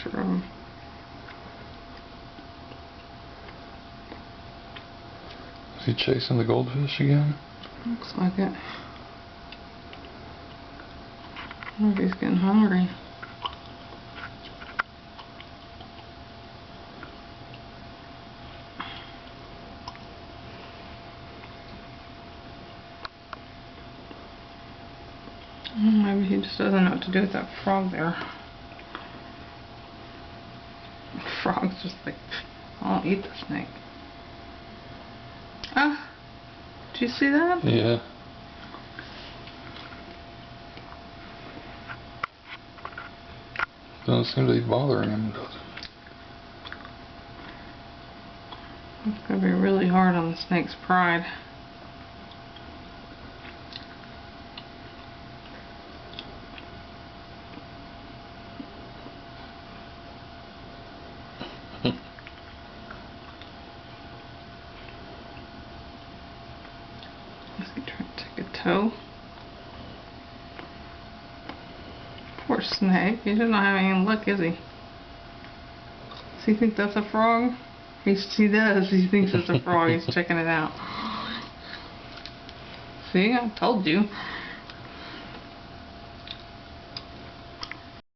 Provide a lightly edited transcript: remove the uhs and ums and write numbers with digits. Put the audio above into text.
picture of him. Is he chasing the goldfish again? Looks like it. I wonder if he's getting hungry. Maybe he just doesn't know what to do with that frog there. The frog's just like, I won't eat the snake. Ah, did you see that? Yeah. Doesn't seem to be bothering him, does it? It's going to be really hard on the snake's pride. Is he trying to take a toe? Poor snake. He doesn't have any luck, is he? Does he think that's a frog? He does. He thinks it's a frog. He's checking it out. See, I told you.